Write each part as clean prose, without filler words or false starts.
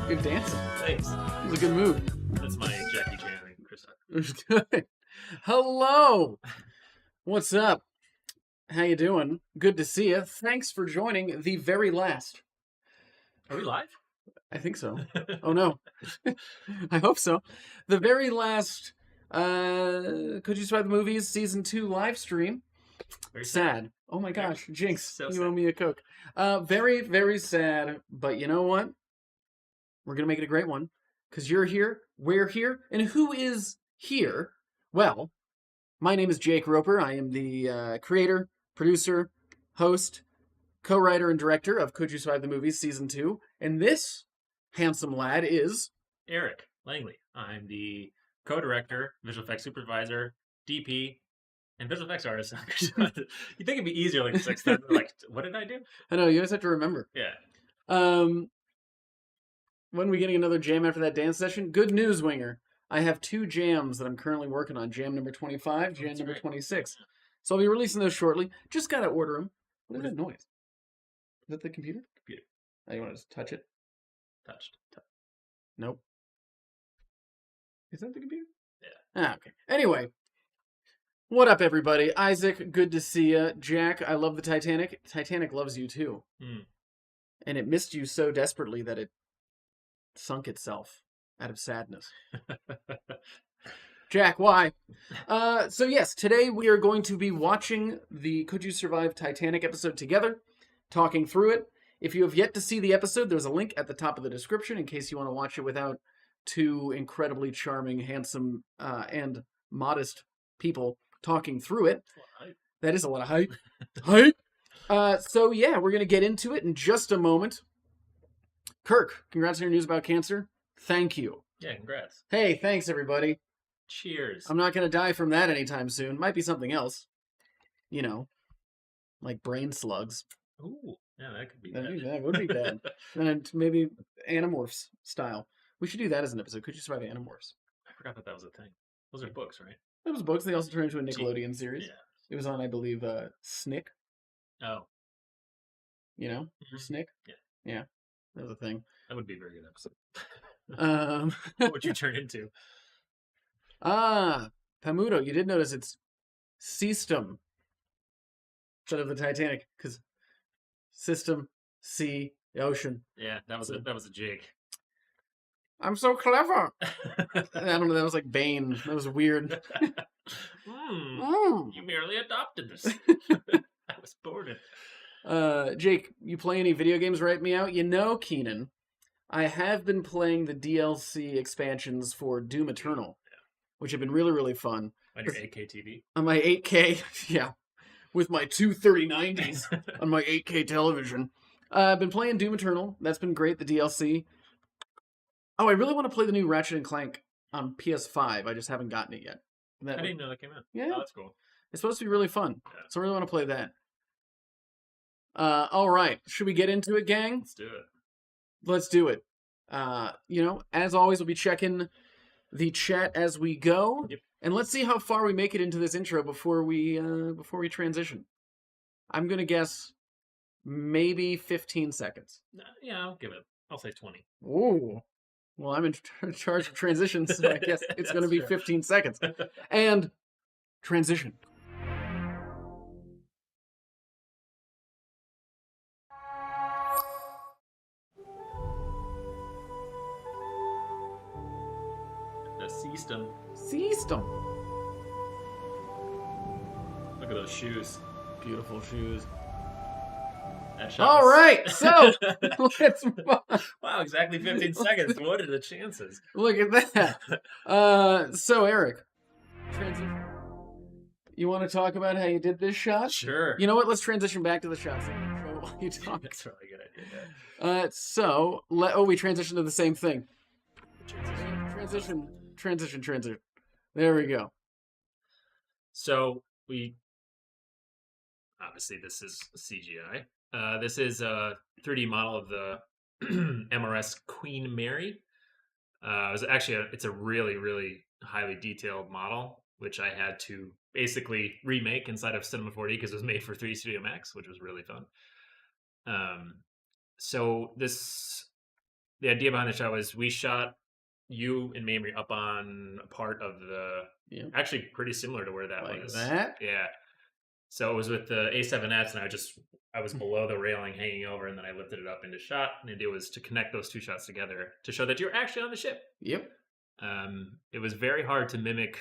Good dancing. Thanks. It was a good move. That's my Jackie Chan and Chris Tucker. It was good. Hello. What's up? How you doing? Good to see you. Thanks for joining the very last. Are we live? I think so. Oh no. I hope so. The very last Could You Survive the Movies Season 2 live stream. Very Sad. Oh my gosh, Jinx, So you sad. owe me a Coke. Very, very sad, but you know what? We're going to make it a great one, because you're here, we're here, and who is here? Well, my name is Jake Roper. I am the creator, producer, host, co-writer, and director of Could You Survive the Movies Season 2, and this handsome lad is... Eric Langlay. I'm the co-director, visual effects supervisor, DP, and visual effects artist. You think it'd be easier, like what did I do? I know, you always have to remember. Yeah. When are we getting another jam after that dance session? Good news, Winger. I have 2 jams that I'm currently working on. Jam number 25, jam That's number great. 26. So I'll be releasing those shortly. Just gotta order them. What is that noise? Is that the computer? Computer. Oh, you want to just touch it? Touched. Nope. Is that the computer? Yeah. Okay. Anyway. What up, everybody? Isaac, good to see you. Jack, I love the Titanic. Titanic loves you, too. And it missed you so desperately that it sunk itself out of sadness. Jack, why? So yes, today we are going to be watching the Could You Survive Titanic episode together, talking through it. If you have yet to see the episode, there's a link at the top of the description in case you want to watch it without 2 incredibly charming, handsome, and modest people talking through it. That is a lot of hype. Hype! So yeah, we're going to get into it in just a moment. Kirk, congrats on your news about cancer. Thank you. Yeah, congrats. Hey, thanks, everybody. Cheers. I'm not going to die from that anytime soon. Might be something else. You know, like brain slugs. Ooh, yeah, that could be That would be bad. And maybe Animorphs style. We should do that as an episode. Could You Survive Animorphs? I forgot that was a thing. Those are books, right? That was books. They also turned into a Nickelodeon series. Yeah. It was on, I believe, Snick. Oh. You know? Mhm. Snick? Yeah. Yeah. That was a thing. That would be a very good episode. What would you turn into? Pamudo, you did notice it's CYSTM instead of the Titanic, because system, sea, ocean. Yeah, that was a jig. I'm so clever. I don't know. That was like Bane. That was weird. You merely adopted this. I was born in. Jake, you play any video games? Write me out. You know, Keenan, I have been playing the DLC expansions for Doom Eternal, which have been really, really fun. On your 8K TV? On my 8K, yeah, with my two 3090s on my 8K television. I've been playing Doom Eternal. That's been great, the DLC. Oh, I really want to play the new Ratchet & Clank on PS5. I just haven't gotten it yet. I didn't know that came out. Yeah. Oh, that's cool. It's supposed to be really fun. Yeah. So I really want to play that. All right. Should we get into it, gang? Let's do it. Let's do it. As always, we'll be checking the chat as we go. Yep. And let's see how far we make it into this intro before we transition. I'm going to guess maybe 15 seconds. Yeah, I'll say 20. Ooh. Well, I'm in charge of transitions, so I guess it's going to be 15 seconds. And transition. The CYSTM. CYSTM. Look at those shoes. Beautiful shoes. That shot All was- right, so let's move on. Wow, exactly 15 seconds. What are the chances? Look at that. So Eric, transition. You want to talk about how you did this shot? Sure. You know what? Let's transition back to the shot. So while you talk. That's a really good idea. We transitioned to the same thing. Transition. There we go. So obviously this is CGI. This is a 3D model of the MRS Queen Mary. It's a really, really highly detailed model, which I had to basically remake inside of Cinema 4D because it was made for 3D Studio Max, which was really fun. So the idea behind the shot was we shot you and Mamrie up on a part of the actually pretty similar to where that Like was. that? Yeah. So it was with the A7S, and I was below the railing hanging over, and then I lifted it up into shot. And the idea was to connect those two shots together to show that you're actually on the ship. Yep. It was very hard to mimic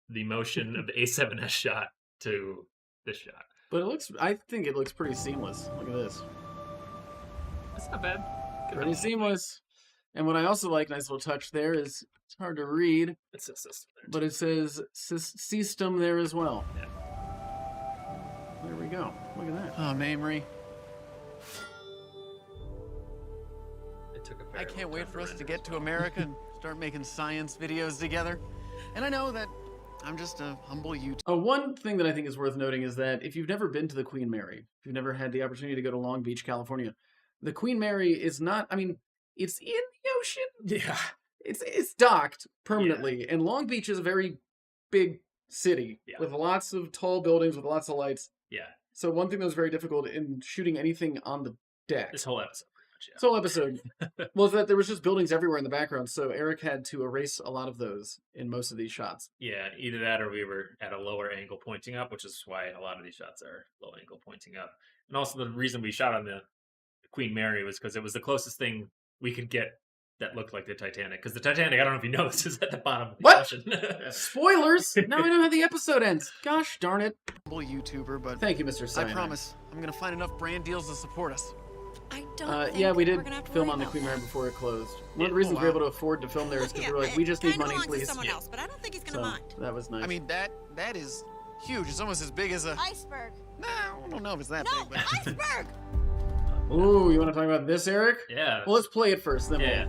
the motion of the A7S shot to this shot. But I think it looks pretty seamless. Look at this. That's not bad. Pretty seamless. And what I also like, nice little touch there, is it's hard to read, It's a system there. but it says CYSTM there as well. Yeah. There we go. Look at that. Oh, Mamrie. It took a I can't wait for us to get to America and start making science videos together. And I know that I'm just a humble YouTuber. One thing that I think is worth noting is that if you've never been to the Queen Mary, if you've never had the opportunity to go to Long Beach, California, the Queen Mary is not, I mean, it's in the ocean. Yeah. It's docked permanently. And Long Beach is a very big city with lots of tall buildings with lots of lights. Yeah. So one thing that was very difficult in shooting anything on the deck. This whole episode. This whole episode was that there was just buildings everywhere in the background, so Eric had to erase a lot of those in most of these shots. Yeah, either that or we were at a lower angle pointing up, which is why a lot of these shots are low angle pointing up. And also the reason we shot on the Queen Mary was because it was the closest thing we could get that looked like the Titanic. Because the Titanic, I don't know if you know, this is at the bottom of the ocean. Spoilers! Now I know how the episode ends. Gosh darn it. Humble YouTuber, but Thank you, Mr. I Cyanide. promise I'm gonna find enough brand deals to support us. I don't think yeah, we did we're gonna have to film worry on the about Queen Mary that. before it closed. One of the reasons we were able to afford to film there is because we were like, we just need Kinda money, belongs to please. someone else, but I don't think he's gonna So mind. that was nice. I mean, that is huge. It's almost as big as a... Iceberg. Nah, I don't know if it's that No, big, but... iceberg. Ooh, you want to talk about this, Eric? Yeah. Well, let's play it first, then Yeah.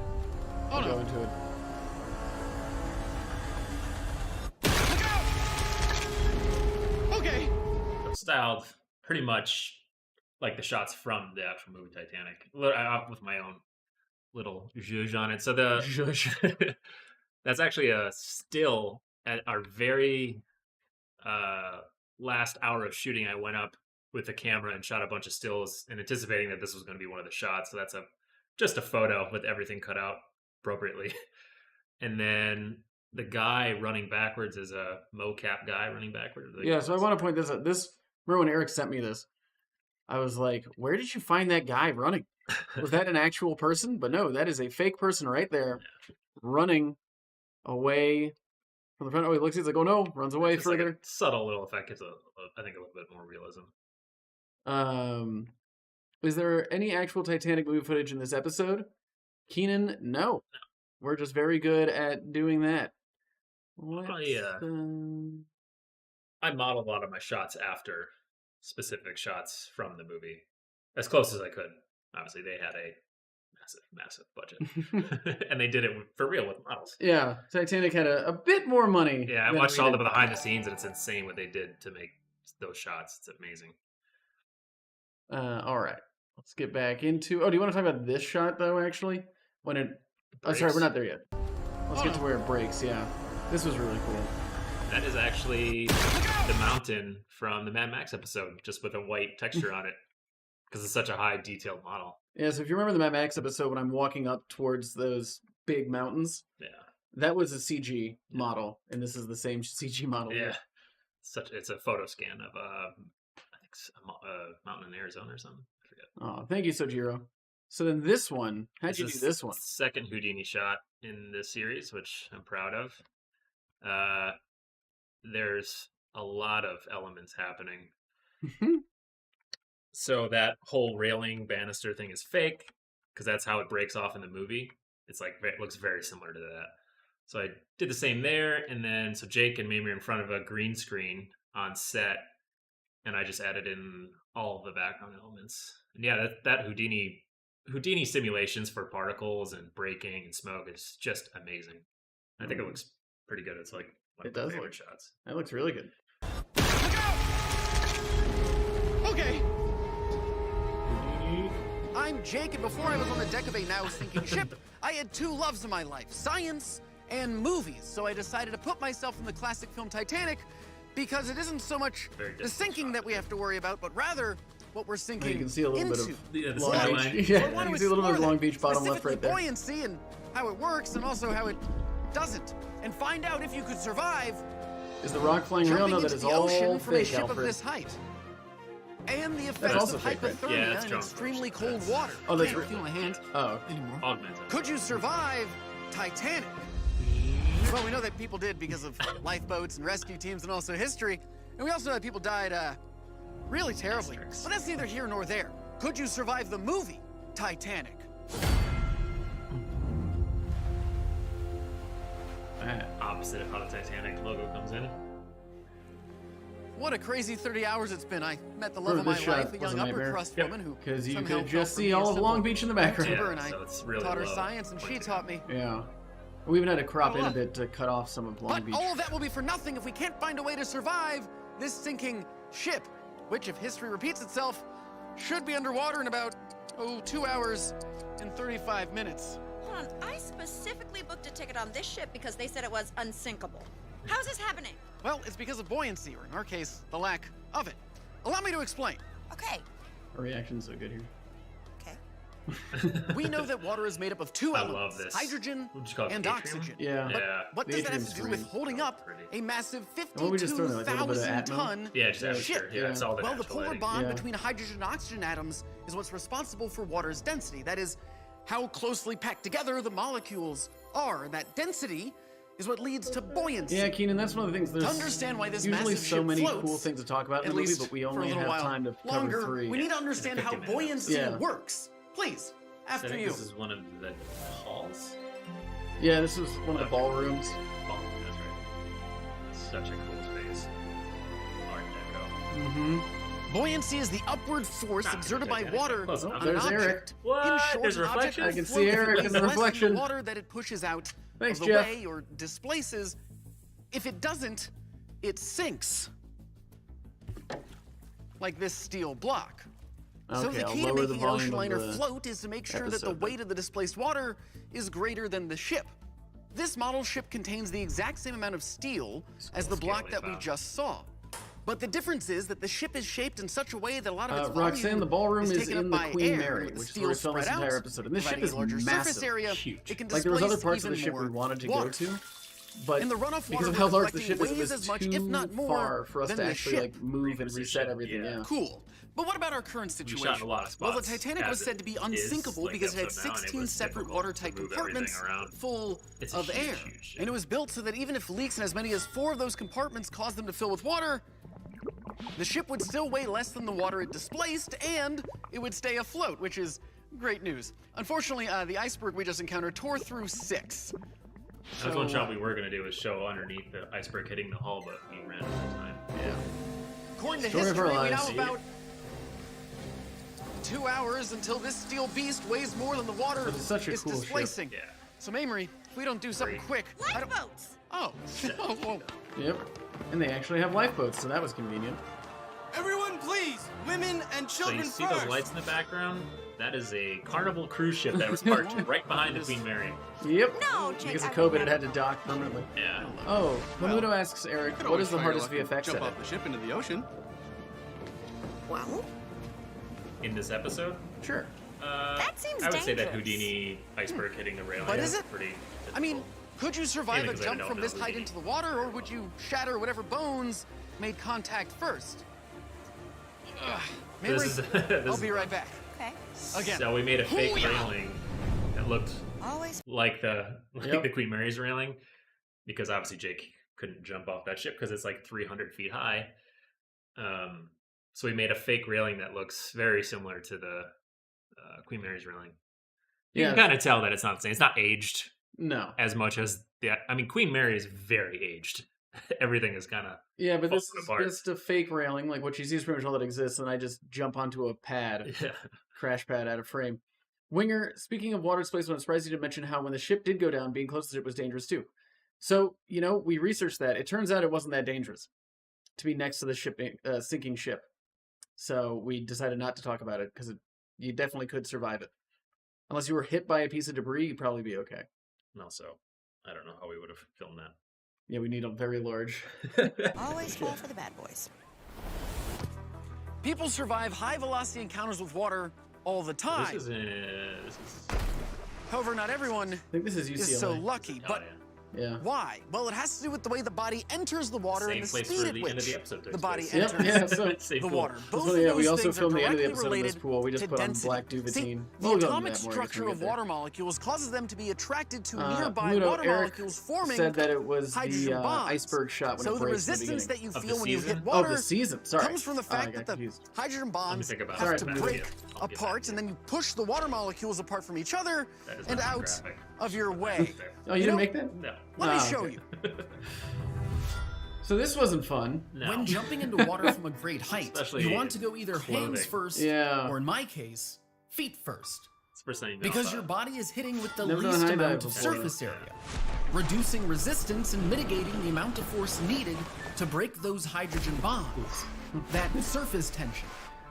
we'll go into it. Okay. Styled pretty much like the shots from the actual movie Titanic, with my own little zhuzh on it. So that's actually a still at our very last hour of shooting. I went up with the camera and shot a bunch of stills and anticipating that this was going to be one of the shots. So that's just a photo with everything cut out appropriately. And then the guy running backwards is a mocap guy running backwards. Yeah, so I want to point this out. Remember when Eric sent me this? I was like, where did you find that guy running? Was that an actual person? But no, that is a fake person right there running away from the front. Oh, he looks, he's like, oh no, runs away It's like further. a subtle little effect. Gives I think a little bit more realism. Is there any actual Titanic movie footage in this episode? Keenan, no. We're just very good at doing that. I model a lot of my shots after specific shots from the movie, as close as I could. Obviously, they had a massive budget, and they did it for real with models. Yeah, Titanic had a bit more money. Yeah, I than watched we all the did. behind the scenes, and it's insane what they did to make those shots. It's amazing. All right, let's get back into. Oh, do you want to talk about this shot though? Actually, when it. Oh, sorry, we're not there yet. Let's get to where it breaks. Yeah, this was really cool. That is actually the mountain from the Mad Max episode, just with a white texture on it, because it's such a high detailed model. Yeah, so if you remember the Mad Max episode when I'm walking up towards those big mountains, Yeah, that was a CG model, and this is the same CG model. yeah. It's a photo scan of I think a mountain in Arizona or something. I forget. Oh, thank you, Sojiro. So then this one, how'd you do this one? Second Houdini shot in this series, which I'm proud of. There's a lot of elements happening. So that whole railing banister thing is fake, because that's how it breaks off in the movie. It's like, it looks very similar to that. So I did the same there, and then so Jake and Mimi are in front of a green screen on set, and I just added in all of the background elements. And yeah, that Houdini simulations for particles and braking and smoke is just amazing. I think it looks pretty good. It's like one of my favorite shots. That looks really good. Okay. I'm Jake, and before I was on the deck of a now sinking ship, I had two loves in my life, science and movies. So I decided to put myself in the classic film Titanic because it isn't so much Very the different sinking shot. that we have to worry about, but rather what we're You sinking can see a little into. bit of The Long skyline. Beach. So Yeah, I you want to can see a little bit of explore Long that, Beach bottom left specifically right there. buoyancy and how it works, and also how it doesn't, and find out if you could survive Is the rock flying real? jumping No, that into is the all ocean from a fake, ship of Alfred. this height. And the effects also of fake, right? hypothermia Yeah, that's in drone extremely footage. cold That's- water. Oh, that's Can't real. feel my hand Oh, anymore. Augmented. Could you survive Titanic? Well, we know that people did because of lifeboats and rescue teams and also history. And we also know that people died really terribly. Asterisks. But that's neither here nor there. Could you survive the movie Titanic? man. Opposite of how the Titanic logo comes in. What a crazy 30 hours it's been. I met the love Prove of my this shot life, a was young a nightmare. upper-crust Yep. woman who Because you somehow could fell just for see me, a all of simple Long Beach in the background. YouTuber, Yeah, and I so it's really taught her low. science, and she Pointed taught me. Yeah. We even had to crop Oh, in a look. bit to cut off some of Long But Beach. all of that will be for nothing if we can't find a way to survive this sinking ship, which, if history repeats itself, should be underwater in about, 2 hours and 35 minutes. Hold on, I specifically booked a ticket on this ship because they said it was unsinkable. How's this happening? Well, it's because of buoyancy, or in our case, the lack of it. Allow me to explain. Okay. Our reaction's so good here. Okay. We know that water is made up of two I elements, love this. hydrogen What'd you call it, and atrium? oxygen. Yeah. But Yeah. what The does that have atrium to do with screen. holding up Pretty. a massive What would we just throw in there, like a little bit of 52,000 Atmo? ton Yeah, just ship? atmosphere. Yeah, it's all the Well, the natural polar lighting. bond Yeah. between hydrogen and oxygen atoms is what's responsible for water's density. That is, how closely packed together the molecules are. And that density is what leads to buoyancy. Yeah, Keenan, that's one of the things. There's To understand why this usually massive so ship many floats, cool things to talk about in at the movie, least but we for a only little have while time to longer, cover 3. we need to understand how 50 minutes. buoyancy Yeah. works. Please, So I after think you. this is one of the halls. Yeah, this was one of the Okay. ballrooms. Oh, that's right. Such a cool space. Art Deco. Mm-hmm. Buoyancy is the upward force Not exerted by Titanic. water Close on enough. an There's Eric. object. What? In short, There's a an object reflection? will I can see float if it Eric weighs in the less than reflection. water that it pushes out Thanks, of the Jeff. way or displaces. If it doesn't, it sinks. Like this steel block. So Okay, the I'll key to lower the making an ocean volume of liner the float is to make sure that the episode, weight of the displaced water is greater than the ship. This model ship contains the exact same amount of steel as the scale block we that we found. just saw. But the difference is that the ship is shaped in such a way that a lot of its Roxanne, volume the ballroom is taken in up the by Queen air, Mary, with the which is steel where we filmed this spread entire out, episode. And this ship providing is a larger massive, surface area. huge. It can Like there was other displace parts of the even ship we more wanted to water. go to, but And the runoff because water of how we're large the collecting ship is, it weighs was as much, too if not more, far for us than to the actually ship. like move and reset Reposition, everything. yeah. Yeah. Cool. But what about our current We situation? shot in a lot of Well, the spots, Titanic was as said to be it is, unsinkable like because it had episode now, and it 16 was separate difficult watertight to move everything compartments around. full It's a of huge, air. huge ship. And it was built so that even if leaks in as many as 4 of those compartments caused them to fill with water, the ship would still weigh less than the water it displaced, and it would stay afloat, which is great news. Unfortunately, the iceberg we just encountered tore through 6. That was one shot we were going to do was show underneath the iceberg hitting the hull, but we ran out of time. Yeah. According to Story of our history, we lives. know about 2 hours until this steel beast weighs more than the water But it's such a it's cool ship. displacing. Yeah. So, Mamrie, if we don't do something Great. quick, I don't... Lifeboats! Oh. Oh, whoa. Yep. And they actually have lifeboats, so that was convenient. Everyone, please! Women and So children you see first! those lights in the background? That is a Carnival cruise ship that was parked right behind the Queen Mary. Yep. No, Jake, Because of I would COVID, it never. had to dock permanently. Yeah. Oh, Well, Pamuto asks Eric, Could what always is the try your hardest luck and VFX jump edit? off the ship into the ocean. Well, In this episode, Sure. That seems I would say that dangerous. Houdini iceberg hitting the railing But is is it? pretty I mean, difficult. could you survive Mainly a 'cause I jump don't from know this height Houdini. into the water, or would you shatter whatever bones made contact first? Ugh. This Mamrie, is, this I'll is be right fun. back. Okay. Again. So we made a fake Hoo-yah! railing that looked Always. like the Yep. Queen Mary's railing, because obviously Jake couldn't jump off that ship because it's like 300 feet high. So we made a fake railing that looks very similar to the Queen Mary's railing. You Yeah. can kind of tell that it's not the same. It's not aged No. as much as the. I mean, Queen Mary is very aged. Everything is kind of Yeah, but this falling is apart. just a fake railing. Like what you see is pretty much all that exists, and I just jump onto a pad, yeah. crash pad out of frame. Winger, speaking of water displacement, I'm surprised you didn't mention how when the ship did go down, being close to the ship was dangerous too. So, we researched that. It turns out it wasn't that dangerous to be next to the ship, sinking ship. So we decided not to talk about it because you definitely could survive it. Unless you were hit by a piece of debris, you'd probably be okay. And also, I don't know how we would have filmed that. Yeah, we need a very large. Always fall for the bad boys. People survive high-velocity encounters with water all the time. This is However, not everyone I think this is UCLA. is so lucky. oh, But yeah. Yeah. why? Well, it has to do with the way the body enters the water Same and the place speed where at the which end of the episode takes the body place. Yep, enters yeah, so- Same the pool. water. Both So, of yeah, those we also things are filmed the end of the directly episode in this related pool. We just to put on density. black duvetine. See, We'll the go into atomic that more as we structure get of there. water molecules causes them to be attracted to nearby Muno, water Eric molecules, forming said that it was hydrogen the bonds. iceberg shot when So it the breaks in the resistance beginning. that you Of the feel when you season? hit Oh, water the season. Sorry. comes from the Oh, I fact got that the confused. hydrogen bonds think about have it. to Sorry. break I'll get apart, back and to then you push the water molecules apart from each other That is and not my out graphic. of your way. Oh, you You didn't know- make that? No. Let me Ah, show okay. you. So this wasn't fun. No. When jumping into water from a great height, Especially you want to go either clothing. hands first, Yeah. or in my case, feet first. It's the first thing you know Because about your it. body is hitting with the Never done least high dive amount of before. surface area, reducing resistance and mitigating the amount of force needed to break those hydrogen bonds. That surface tension.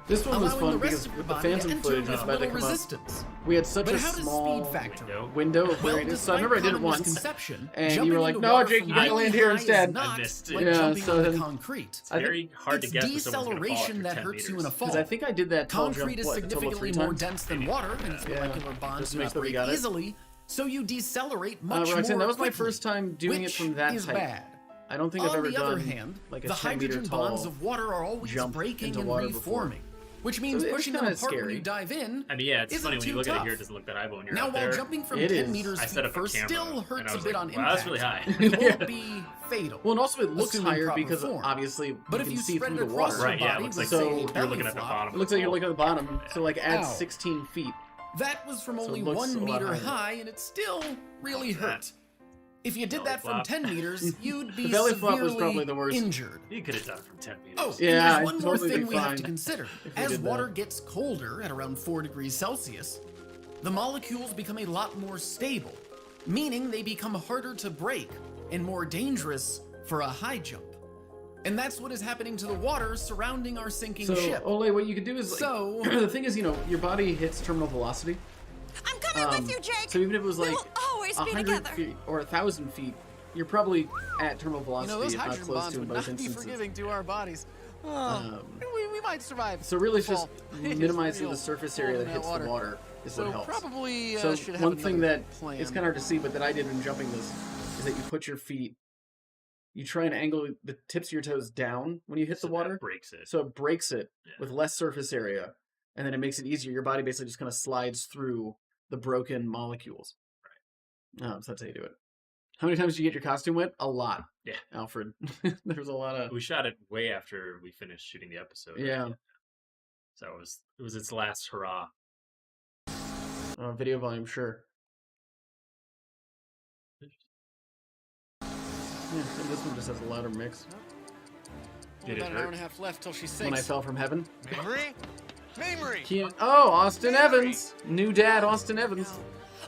This one was Allowing fun the rest because of your with the body to phantom enter footage with was a about to little come up. resistance. We had such But a how does small speed factor? window. window of where Well, it is. So I despite remember I did it common once. misconception, and you jumping were like, into "No, water Jake, from you gotta really land here high is instead." not I missed like it. Yeah, jumping so onto then- concrete. It's very hard to It's guess if someone's going to fall deceleration after that 10 hurts you in a meters. fall. Because I think I did that tall jump, Concrete is what, a total of significantly 3 more times? dense than water, and its Yeah. molecular bonds Just do make not sure we break got it. easily, so you decelerate much more Roxanne, that was my quickly, first time doing it which from that is height. bad. I don't think I've On ever the done other hand, like a the 10 meter hydrogen tall bonds of water are always jump breaking into and water before. reforming, which means So it's pushing them kinda apart when scary. you dive in. I mean, yeah, it's isn't funny when you too look at it tough. here, it doesn't look that high, but when you're Now, out while there, jumping from It 10 is. meters I set feet up a first camera, still and hurts I a was bit like, on wow, impact, that's really high. it Yeah. won't be fatal. Well, and also it looks Assuming higher proper because form. obviously But you if can you see spread through it the across water. your Right, yeah, it body looks with, like So- say, you're belly looking at the flop, bottom. It looks like you're of looking at the bottom, so like add Ow. 16 feet. That was from So it only looks 1 a lot meter higher. high, and it still really How's that? hurt. If you did Belly that from flop. 10 meters, you'd be The belly flop was severely probably the worst. injured. You could have done it from 10 meters. Oh, Yeah, and I'd there's one more totally thing be we have fine to consider. if we As did water that. gets colder at around 4 degrees Celsius, the molecules become a lot more stable, meaning they become harder to break and more dangerous for a high jump. And that's what is happening to the water surrounding our sinking So, ship. Ole, what you could do is like, So- the thing is, your body hits terminal velocity. I'm coming with you, Jake. So even if it was we like will always be 100 together. feet or 1,000 feet, you're probably at terminal You velocity, know, those if not hydrogen close bonds to in would both not be instances. forgiving to our bodies. Oh, Um, we might survive. So really, it's the just fall. It is minimizing real the surface area cold that in hits the water is So what helps. probably So should have one thing another that plan. it's kind of hard to see, but that I did in jumping this is that you put your feet, you try and angle the tips of your toes down when you hit the So that water, breaks it. so it breaks it Yeah. with less surface area, and then it makes it easier. Your body basically just kind of slides through the broken molecules. Right. So that's how you do it. How many times did you get your costume wet? A lot. Yeah. Alfred. There's a lot of. We shot it way after we finished shooting the episode. right? Yeah. So it was its last hurrah. Video volume, sure. Yeah, and this one just has a louder mix. Did it About an hour hurt? and a half left till she When I sinks. fell from heaven. Memory? Memory! Oh, Austin Evans. New dad, Austin Evans.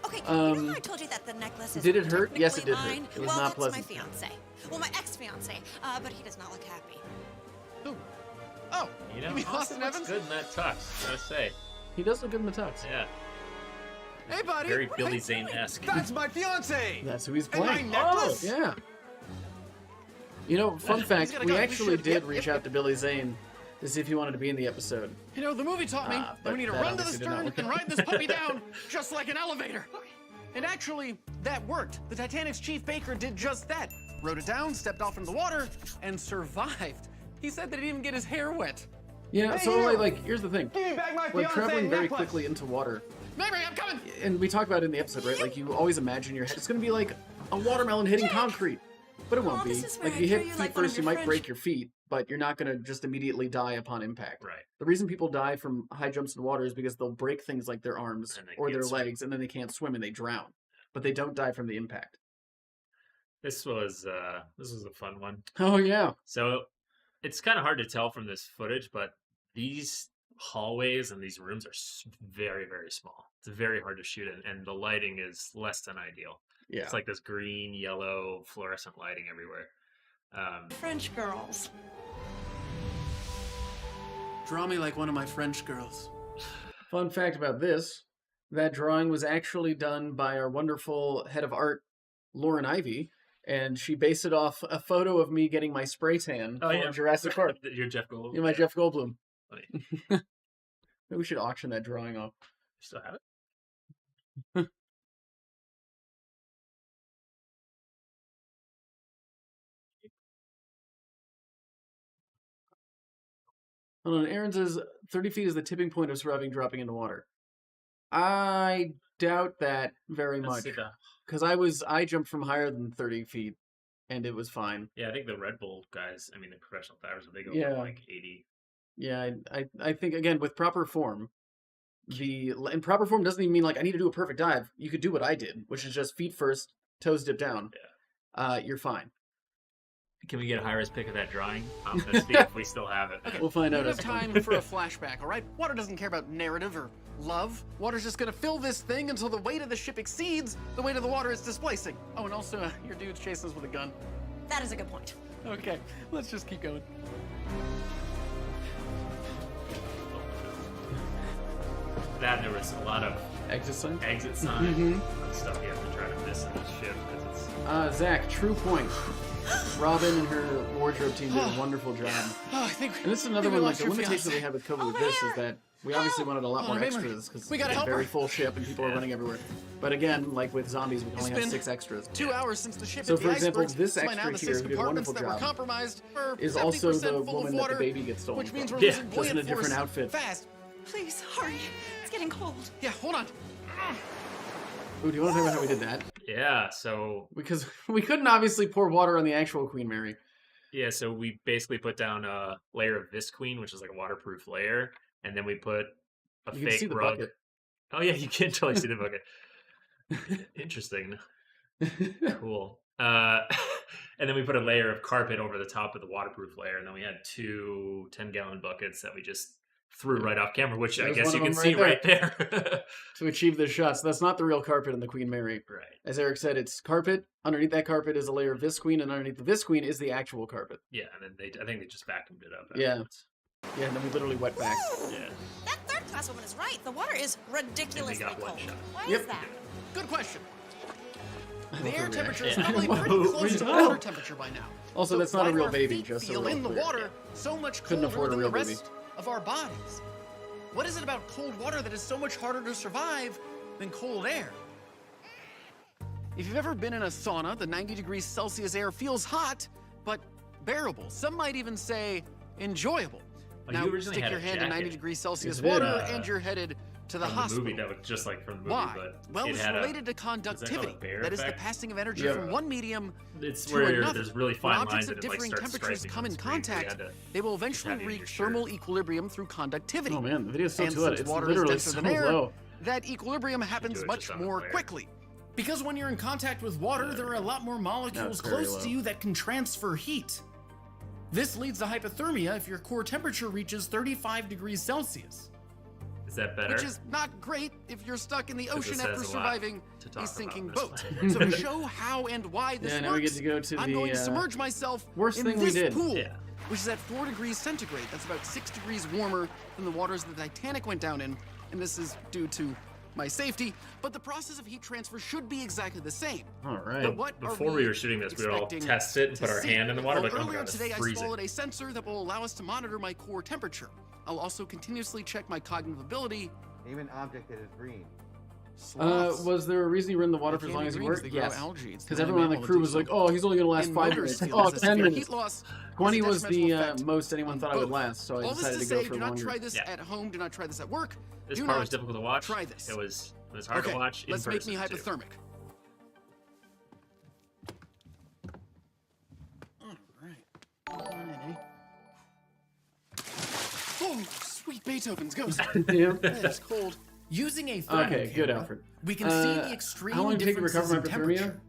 Okay, you Um, know how I told you that the necklace is did it hurt? Yes, it did technically hurt. mine? It was well, not that's pleasant. my fiance. Well, my ex-fiance. But he does not look happy. Oh, You know, mean Austin Austin looks Evans? good in that tux, gotta say. He does look good in the tux. Yeah. hey, buddy. Very what Billy are you Zane-esque. That's my fiance! That's who he's And my playing. necklace? Yeah. Fun fact, gotta we go. We actually should- did yep, reach yep, out to Billy Zane to see if he wanted to be in the episode. You know, the movie taught me that but we need to that run to the obviously did not stern work and out. ride this puppy down just like an elevator. And actually, that worked. The Titanic's chief baker did just that. Rode it down, stepped off into the water, and survived. He said that he didn't even get his hair wet. Yeah, Hey, so you! like, here's the thing. Give me back my We're fiance traveling very necklace. quickly into water. Mary, I'm coming! And we talk about it in the episode, right? Like, you always imagine your head. It's going to be like a watermelon hitting concrete. But it won't Oh, be. this is where Like, if I you drew hit you feet like one of first, you your might break French- your feet, but you're not going to just immediately die upon impact. Right. The reason people die from high jumps in water is because they'll break things like their arms And they or can't their swim. legs, and then they can't swim and they drown. But they don't die from the impact. This was a fun one. Oh, yeah. So it's kind of hard to tell from this footage, but these hallways and these rooms are very, very small. It's very hard to shoot in, and the lighting is less than ideal. Yeah. It's like this green, yellow, fluorescent lighting everywhere. French girls. Draw me like one of my French girls. Fun fact about this, that drawing was actually done by our wonderful head of art, Lauren Ivy, and she based it off a photo of me getting my spray tan for Jurassic Park. You're Jeff Goldblum. You're my Jeff Goldblum. Funny. Maybe we should auction that drawing off. Still have it? Hold on, Aaron says 30 feet is the tipping point of surviving dropping into water. I doubt that very Let's much. see the- Because I jumped from higher than 30 feet, and it was fine. Yeah, I think the Red Bull guys, I mean, the professional divers, they go Yeah. from like 80. Yeah, I think, again, with proper form, and proper form doesn't even mean, like, I need to do a perfect dive. You could do what I did, which is just feet first, toes dip down. Yeah. You're fine. Can we get a high-res pick of that drawing? Let's see if we still have it. Okay, We'll find we out don't as have time. time for a flashback, all right? Water doesn't care about narrative or love. Water's just gonna fill this thing until the weight of the ship exceeds the weight of the water it's displacing. Oh, and also, your dude's chasing us with a gun. That is a good point. Okay, let's just keep going. That there was a lot of Exit sign? exit signs and stuff you have to try to miss in this ship because it's. Zach, true point. Robin and her wardrobe team did a wonderful job. Oh, I think. And this is another we one, like, lost the your limitation fiancé. we had with COVID with this is that we obviously wanted a lot more Memory. extras because We it's gotta a help very her. full ship and people are running everywhere. But again, like with zombies, we can only have been 6 extras. 2 hours since the ship So, hit the for example, icebergs, this so by extra now the here 6 who did a compartments wonderful that were job compromised are is 70% also the full of woman that water, the baby gets stolen which means from. we're Yeah, losing just in a buoyant different force outfit. fast. Please hurry. It's getting cold. Yeah, hold on. Ooh, do you want to talk about how we did that? Yeah, so Because we couldn't obviously pour water on the actual Queen Mary. so we basically put down a layer of Visqueen, which is like a waterproof layer, and then we put a You can fake see the rug. bucket. Oh yeah, you can totally see the bucket. Interesting. Cool. And then we put a layer of carpet over the top of the waterproof layer, and then we had 2 10-gallon buckets that we just threw right off camera, which I There's guess one you of can them see right right there. To achieve this shot. So that's not the real carpet in the Queen Mary. Right. As Eric said, it's carpet. Underneath that carpet is a layer of Visqueen, and underneath the Visqueen is the actual carpet. Yeah, and then I think they just vacuumed it up. Yeah. afterwards. Yeah, and then we literally wet back. Yeah. That third class woman is right. The water is ridiculously got one cold. shot. Why Yep. is that? Good question. The air Overreaction. temperature is Yeah. probably pretty Whoa, close to the whoa. water temperature by now. Also, So that's not why a do real our baby, feet just so feel we're in the clear. water so much Couldn't colder afford a than real the baby. rest of our bodies? What is it about cold water that is so much harder to survive than cold air? If you've ever been in a sauna, the 90 degrees Celsius air feels hot, but bearable. Some might even say enjoyable. Oh, Now you originally stick had your a hand in 90 jacket. degrees Celsius It's been, water and you're headed to the From hospital. the movie, that was just like from the movie, Why? but Well, it it's had related to is that called a conductivity. Baer That is the effect? passing of energy Yeah. from one medium It's to where another. there's really When fine objects lines of and it like differing starts temperatures striking come on in screen. We contact, had to they will just eventually have it in your reach shirt. thermal equilibrium through conductivity. Oh man, the video's still And too low. since It's water is literally denser so than air, low. that equilibrium happens do it much just on a more flare. quickly. Because when you're in contact with water, there are a lot more molecules very close low. to you that can transfer heat. This leads to hypothermia if your core temperature reaches 35 degrees Celsius. Is that better? Which is not great if you're stuck in the 'Cause it ocean says after a lot surviving to talk a about sinking this boat. one. So to show how and why this Yeah, now works, we get to go to I'm the, going to submerge myself worst in thing we this did. pool, Yeah. which is at 4 degrees centigrade. That's about 6 degrees warmer than the waters the Titanic went down in, and this is due to my safety, but the process of heat transfer should be exactly the same. All right. But what are Before we were shooting this, we would all expecting test it and to put our see? hand in the water. Well, Like, oh my earlier god, it's today, I freezing. followed a sensor that will allow us to monitor my core temperature. I'll also continuously check my cognitive ability. Name an object that is green. Sloths. Was there a reason you were in the water They for as can't long be as you greens, were? they grow Yes. algae. It's Because the everyone on only the mammal crew to was do like, so. oh, he's only going to last And 5 motors minutes. feel Oh, this as 10 severe minutes. heat loss 20 has a was the detrimental effect most anyone on thought I would both. last, so I All this decided to to go say, for do not longer. try this Yeah. at home. Do not try this at work. This do part not was difficult to watch. try this. It was hard Okay, to watch. In let's make me person, too. hypothermic. All right. Oh, sweet Beethoven's ghost. Yeah. That is cold. Using a thermal Okay, good, camera, Alfred. we can see the extreme how long did it take to differences recover in my hypothermia? temperature.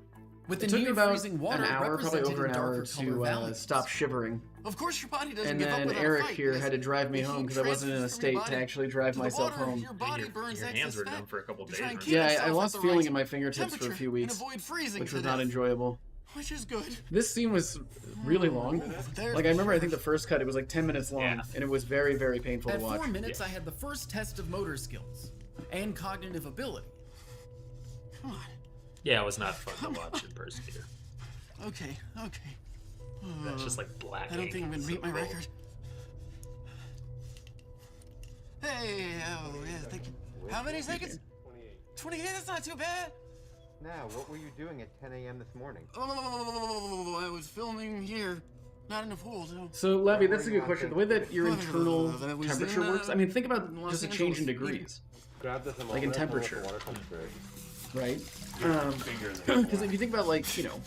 With the It took me near about freezing water an hour, probably represented over in an hour darker color to values. stop shivering. Of course, your body doesn't And give up then without a Eric fight, here because had to drive me the home heat because I wasn't in a transfers from your state to body actually drive to the myself water. home. Your body Your burns hands excess were fat numb for a couple to days, try and weren't keep Yeah, I yourself lost at the feeling right in my fingertips for a temperature few weeks, and avoid freezing which to was not death, enjoyable. which is good. This scene was really long. There's Like, I remember, I think the first cut, it was like 10 minutes long, Yeah. and it was very, very painful At to watch. 4 minutes, I had the first test of motor skills and cognitive ability. Come on. Yeah, it was not fun to watch in person either. Okay. That's just like black. I don't ink. think I'm gonna It's beat so my cold. record. Hey, oh, yeah, thank you. How many seconds? 28. That's not too bad. Now, what were you doing at 10 a.m. this morning? Oh, I was filming here, not in the pool, too. So, Levy, that's a good question. The way that your Oh, internal that was temperature in, works, I mean, think about Los just a change in Angeles. degrees, Grab the thermometer. like in tell me what the temperature, water temperature is. right? Because if you think about, like, you know,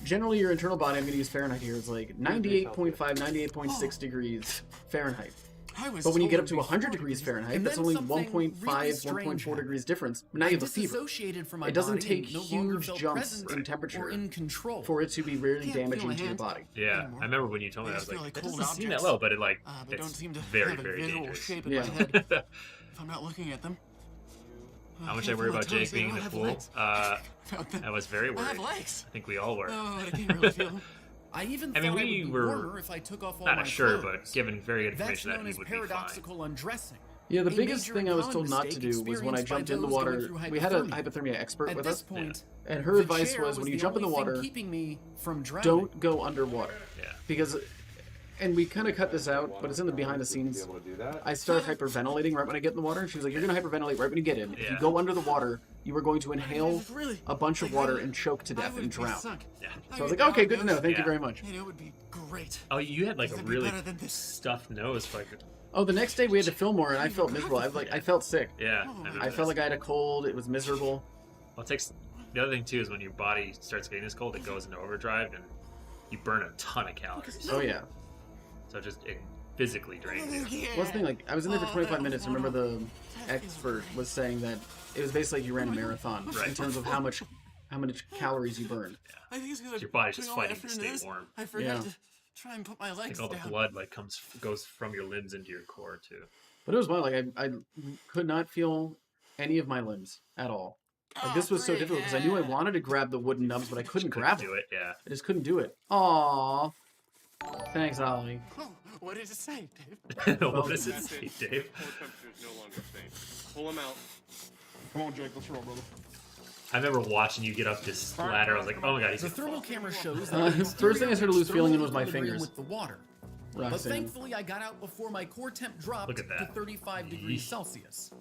generally your internal body, I'm going to use Fahrenheit here, is like 98.5, 98.6 degrees Fahrenheit. But when you get up to 100 degrees Fahrenheit, And that's then only something 1.5, really strange 1.4 happened. degrees difference. Now you have a fever. Disassociated from my It doesn't body take and no longer huge felt jumps present in or temperature in control. for it to be really Can't feel damaging my to your hands. body. Yeah, Anymore. I remember when you told me I that, I just was feel like, like that cold doesn't seem that objects. low, but it like But it's don't seem to very, have a very visual dangerous. shape in Yeah. my head if I'm not looking at them. How much I can't worry feel my about Jake toes, they being in don't the have pool. legs. About them. I was very I have worried. legs. I think we all were. Oh, but I can't really feel them. I even I mean, thought we it would be were warmer if I took off all Not my sure, clothes. but given very good That's information that known he as would be fine. paradoxical undressing. Yeah, the A biggest major thing I was common told not to mistake do was when I experienced by jumped in the those going water. through We had a hypothermia. hypothermia expert At with this us, point, and her the advice chair was when you the jump in the only thing water, keeping me from drowning. don't go underwater. Yeah. Because, and we kind of cut this out, but it's in the behind the Be scenes. able to do that? I start hyperventilating right when I get in the water, and she was like, "You're gonna hyperventilate right when you get in. If you Yeah. go under the water, you are going to inhale Really? a bunch of Like, water I- and choke to I death would and be drown." sunk. Yeah. So I was like, "Okay, good to know. Thank you Yeah. very much." It would be great. Oh, you had like a It'd be really better than this. stuffed nose for like. Oh, the next day we had to film more, and I felt miserable. I felt sick. Yeah. Oh, remember I this. felt like I had a cold. It was miserable. Well, it takes. The other thing too is when your body starts getting this cold, it goes into overdrive and you burn a ton of calories. Oh yeah. So it physically drains you. Yeah. Well, that's the thing, like, I was in there for Oh, 25 that- minutes. I remember the expert was saying that it was basically like you ran a marathon in Right. terms of how much calories you burned. I think it's because Your body's just fighting to stay warm. I forgot Yeah. to try and put my I legs think all the down. blood like goes from your limbs into your core too. But it was wild. Like I could not feel any of my limbs at all. Like this was so difficult because I knew I wanted to grab the wooden nubs, but I couldn't grab do them. it. Yeah. I just couldn't do it. Aww. Thanks, Ollie. Oh, what did it say, Dave? What does it say, Dave? Core temperature is no longer safe. Pull him out. Come on, Jake, let's roll, brother. I remember watching you get up this ladder. I was like, oh my god, he's The gonna thermal fall. camera shows Uh, that the first thing I started to lose feeling in was my equilibrium fingers. with the water. But Roxanne. thankfully, I got out before my core temp dropped Look at to that. 35 degrees Yeesh. Celsius.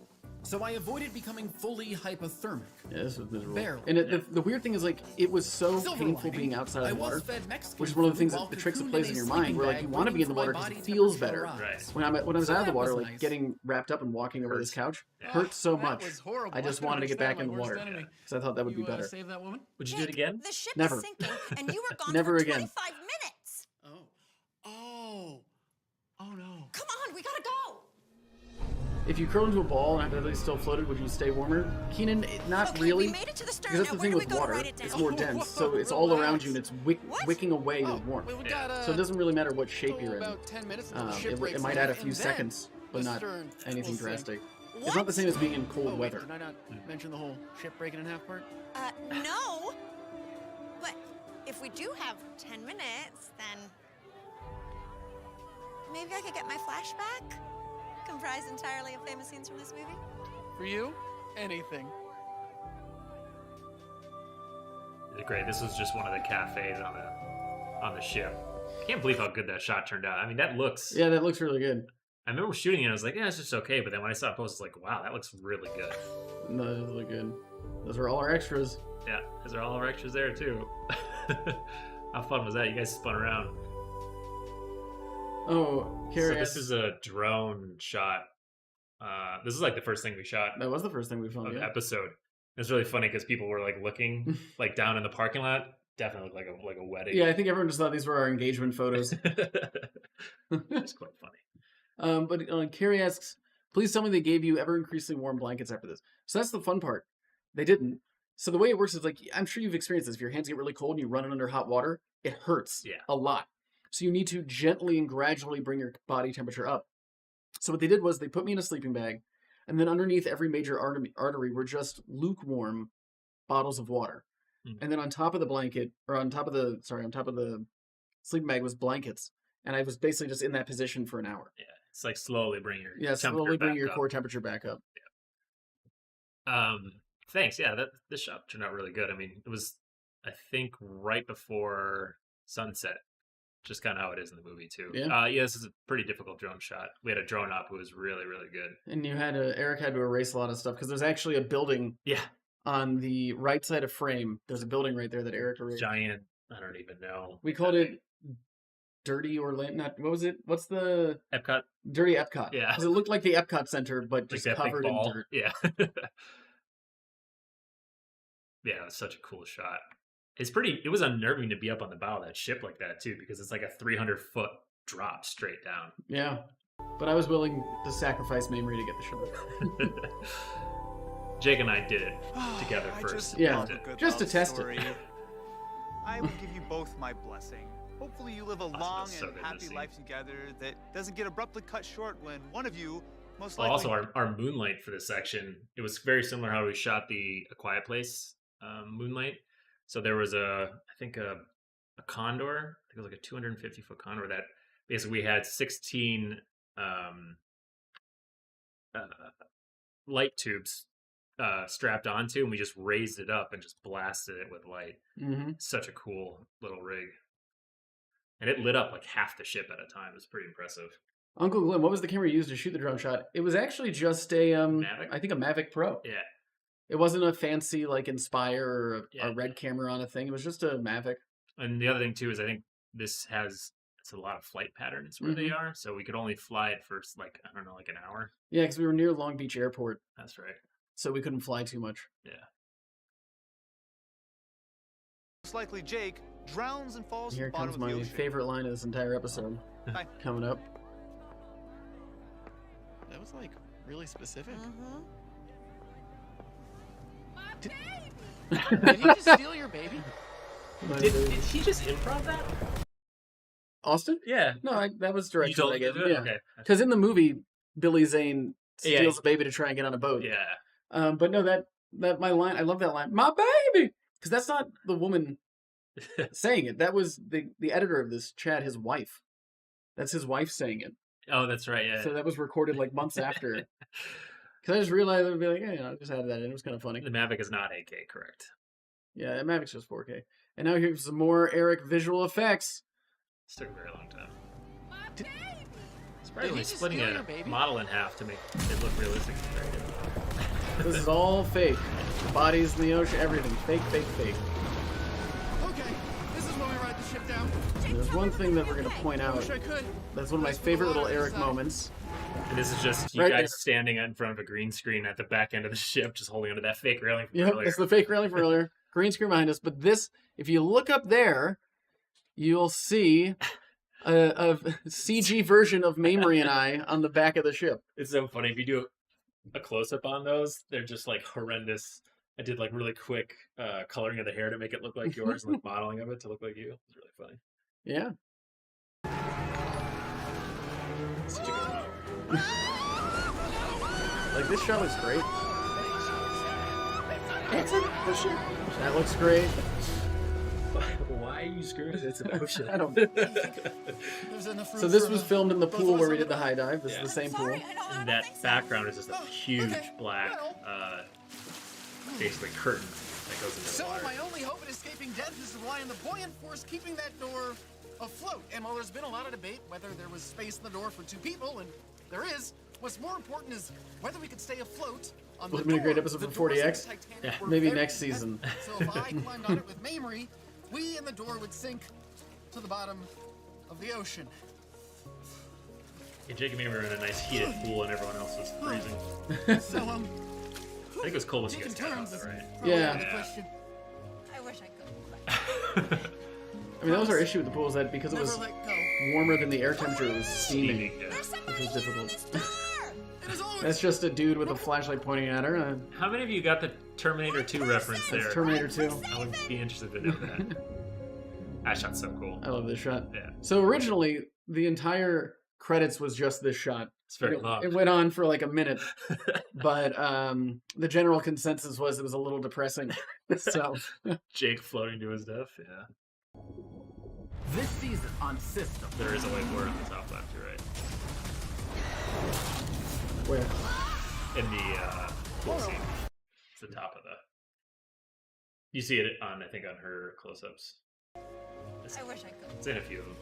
So I avoided becoming fully hypothermic. Yeah, this was miserable. Barely. And the weird thing is, like, it was so Silver painful lining, being outside I of the was water, fed Mexican which is one of the food things, while that the tricks it cocooned plays in in a your mind, sleeping where, like, bag, you want to be in the waiting water for my because it body feels temperature better. to rise. Right. When I was So out of the that water, was like, nice. getting wrapped up and walking over this couch Yeah. hurt so That much. was horrible. I just couldn't wanted to get back in understand the my worst water enemy. because I thought that would be You, better. save that woman? Would you do it Jake, again? The ship Never. is sinking, and you were gone Never for again. 25 minutes. Oh no. Come on, we gotta go. If you curl into a ball and hypothetically still floated, would you stay warmer? Keenan, not Okay, really. we made it to the stern. Because that's Now the where thing do we with go to water. write it down? It's more dense, so it's all around you and it's What? wicking away your warmth. Wait, we Yeah. got, So it doesn't really matter what shape you're in. About 10 minutes until the ship It breaks might off, add a and few then seconds, but the not stern anything will sink. drastic. It's What? not the same as being in cold Oh, wait, weather. did I not mention the whole ship breaking in half part? No. But if we do have 10 minutes, then maybe I could get my flashback, comprised entirely of famous scenes from this movie. For you, anything. Great. This was just one of the cafes on the ship. I can't believe how good that shot turned out. I mean, that looks. Yeah, that looks really good. I remember shooting it. I was like, yeah, it's just okay. But then when I saw it post, I was like, wow, that looks really good. No, that does look good. Those are all our extras. Yeah, because they're all our extras there too. How fun was that? You guys spun around. Oh, So Carrie, this is a drone shot. This is like the first thing we shot that was the first thing we of filmed. the Yeah. episode. It's really funny because people were like looking like down in the parking lot. Definitely looked like a wedding. Yeah, I think everyone just thought these were our engagement photos. It's quite funny. But Carrie asks, please tell me they gave you ever increasingly warm blankets after this. So that's the fun part. They didn't. So the way it works is like, I'm sure you've experienced this. If your hands get really cold and you run it under hot water, it hurts Yeah. a lot. So you need to gently and gradually bring your body temperature up. So what they did was they put me in a sleeping bag, and then underneath every major artery were just lukewarm bottles of water. Mm. And then on top of the blanket, or on top of the sleeping bag was blankets. And I was basically just in that position for an hour. Yeah, it's like slowly bring your Yeah, slowly temperature bring back your up. core temperature back up. Thanks. Yeah, this shot turned out really good. I mean, it was I think right before sunset just kind of how it is in the movie too. Yeah. Yeah, this is a pretty difficult drone shot. We had a drone op who was really, really good. And you had Eric had to erase a lot of stuff because there's actually a building Yeah, on the right side of frame. There's a building right there that Eric erased. giant. I don't even know. We called it Dirty Orlando. Not what was it? What's the Epcot. Dirty Epcot? Yeah. Because it looked like the Epcot Center, but Like just that big covered in ball. dirt. Yeah. Yeah, it was such a cool shot. It was unnerving to be up on the bow of that ship like that too, because it's like a 300-foot drop straight down. Yeah. But I was willing to sacrifice memory to get the shot. Jake and I did it together I first. just Yeah, love a good just to love test story. it. I will give you both my blessing. Hopefully you live a long that's so and good to happy see. life together that doesn't get abruptly cut short when one of you most Well, likely... also, our moonlight for this section, it was very similar how we shot the A Quiet Place moonlight. So there was I think a condor, I think it was like a 250-foot condor that basically we had 16 light tubes strapped onto, and we just raised it up and just blasted it with light. Mm-hmm. Such a cool little rig. And it lit up like half the ship at a time. It was pretty impressive. Uncle Glenn, what was the camera you used to shoot the drone shot? It was actually just a Mavic? I think a Mavic Pro. Yeah. It wasn't a fancy like Inspire or Yeah. a red camera on a thing. It was just a Mavic. And the other thing too is I think this has it's a lot of flight patterns where they are, so we could only fly it for like I don't know, like an hour. Yeah, because we were near Long Beach Airport, That's right. so we couldn't fly too much. Yeah. most likely Jake drowns and falls Here to the bottom comes of my the ocean. favorite line of this entire episode. Bye. Coming up. That was like really specific. Mm-hmm. Did he just steal your baby? Did he just improv that? Austin? Yeah. No, that was directed told by him to him. do it? Yeah, Okay. because in the movie, Billy Zane Yeah. steals a baby to try and get on a boat. Yeah. But no, that my line. I love that line. My baby, because that's not the woman saying it. That was the editor of this, Chad, his wife. That's his wife saying it. Oh, that's right. Yeah. So that was recorded like months after. Because I just realized I'd be like, hey, I just added that in. It was kind of funny. The Mavic is not 8K, correct? Yeah, Mavic's just 4K. And now here's some more Eric visual effects. This took a very long time. Did Surprisingly, he just splitting steal a your baby? model in half to make it look realistic is very good. This is all fake. Bodies in the ocean, everything. Fake, fake, fake. Okay, this is when we ride the ship down. There's one thing that we're going to point I out. wish I could. That's one of my Just put the favorite little water Eric inside. moments. And this is just you Right guys there. standing in front of a green screen at the back end of the ship, just holding onto that fake railing from Yep, earlier. it's the fake railing from earlier. Green screen behind us. But this, if you look up there, you'll see a CG version of Mamrie and I on the back of the ship. It's so funny. If you do a close-up on those, they're just like horrendous. I did like really quick coloring of the hair to make it look like yours and like modeling of it to look like you. It's really funny. Yeah. Such a good model. Like, this shot looks great. That looks great. Why are you screwing? It's an ocean. I don't. There's enough room So this for was the- filmed in the both pool of us where we on did the the high dive. This Yeah. is the same pool. Sorry, I don't And that think so. background is just a huge okay. black, basically curtain that goes into the So water. my only hope in escaping death is to rely on the buoyant force keeping that door afloat. And while there's been a lot of debate whether there was space in the door for 2 people, and there is, what's more important is whether we could stay afloat on Would the have been a great door. episode The for doors of 40X. the Titanic Yeah. were Maybe very next heavy. season. So if I climbed on it with Mamrie, we and the door would sink to the bottom of the ocean. Yeah, Jake and me were in a nice heated pool and everyone else was freezing. So I think it was cold when you taking guys got out turns though, is right? probably Yeah. out of the Yeah. question. I wish I could. I mean, that was our issue with the pool, is that because it Never was let go. warmer than the air temperature, it was steaming. Yeah. There's somebody was in difficult. this door. It is always That's just a dude with a flashlight pointing at her. How many of you got the Terminator 2 reference there? It's Terminator 2. I would be interested to know that. That shot's so cool. I love this shot. Yeah, So originally, the entire credits was just this shot. it's very long. It went on for like a minute, but the general consensus was it was a little depressing. So Jake floating to his death. Yeah, this season on System. there is a whiteboard on the top left. You're right. where? In the pool scene, it's the top of the. You see it on, I think, on her close-ups. I wish I could. It's in a few of them.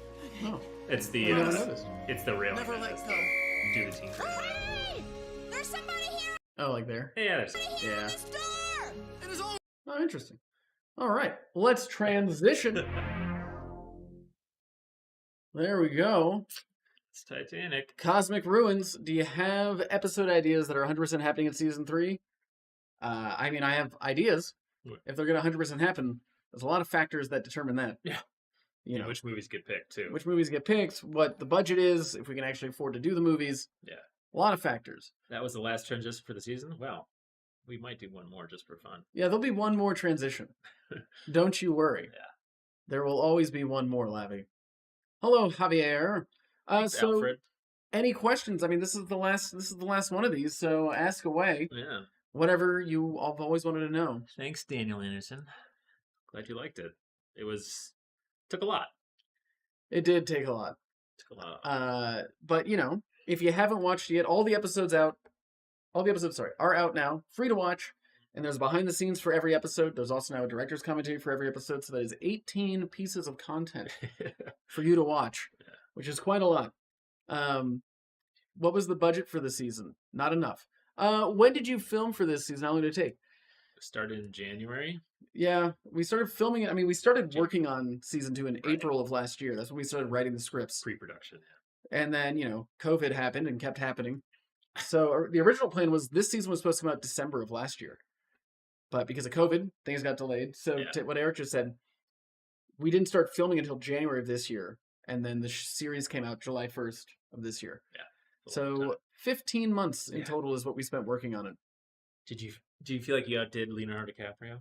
Oh, It's I the never noticed. it's the railing. Never that let has go. the- Do the team. Hey! There's somebody here! Oh, like there. Yeah, there's Here Yeah. at this door! It is all Oh, interesting. All right, let's transition. There we go. it's Titanic. Cosmic Ruins. Do you have episode ideas that are 100% happening in season 3? I mean, I have ideas. What? If they're going to 100% happen, there's a lot of factors that determine that. Yeah. You know, Which movies get picked too? which movies get picked, what the budget is, if we can actually afford to do the movies. Yeah. A lot of factors. That was the last transition for the season. Well, we might do one more just for fun. Yeah, there'll be one more transition. Don't you worry. Yeah. There will always be one more, Lavi. Hello, Javier. Thanks, So, Alfred. any questions? I mean, this is the last one of these, so ask away. Yeah. Whatever you have always wanted to know. Thanks, Daniel Anderson. Glad you liked it. It took a lot. It did take a lot. Took a lot. But you know, if you haven't watched yet, all the episodes are out now, free to watch. And there's behind the scenes for every episode. There's also now a director's commentary for every episode. So that is 18 pieces of content for you to watch, which is quite a lot. What was the budget for the season? Not enough. When did you film for this season? How long did it take? Started in January. Yeah, we started filming it. I mean, we started working on season 2 in Right. April of last year. That's when we started writing the scripts. Pre-production. And then, you know, COVID happened and kept happening. So the original plan was this season was supposed to come out December of last year. But because of COVID, things got delayed. So Yeah. to what Eric just said, we didn't start filming until January of this year. And then the series came out July 1st of this year. It's a long So time. 15 months in Yeah. total is what we spent working on it. Do you feel like you outdid Leonardo DiCaprio?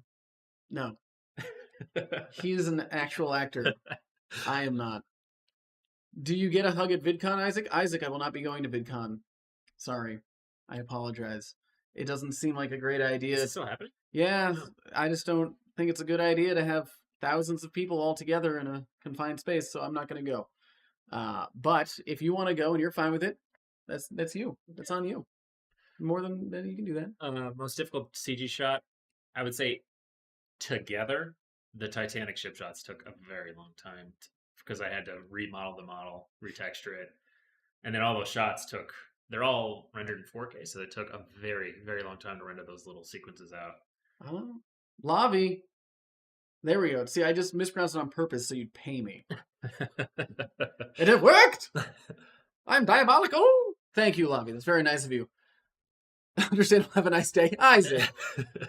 No, he is an actual actor. I am not. Do you get a hug at VidCon, Isaac? Isaac, I will not be going to VidCon. Sorry. I apologize. It doesn't seem like a great idea. Is it still happening? Yeah, No. I just don't think it's a good idea to have thousands of people all together in a confined space, so I'm not going to go. But if you want to go and you're fine with it, that's you. That's on you. More than you can do that. Most difficult CG shot, I would say, together, the Titanic ship shots took a very long time because I had to remodel the model, retexture it, and then all those shots they're all rendered in 4K, so it took a very, very long time to render those little sequences out. Oh, Lavi. There we go. See, I just mispronounced it on purpose so you'd pay me. And it worked! I'm diabolical! Thank you, Lavi. That's very nice of you. Understand. Have a nice day. Isaac.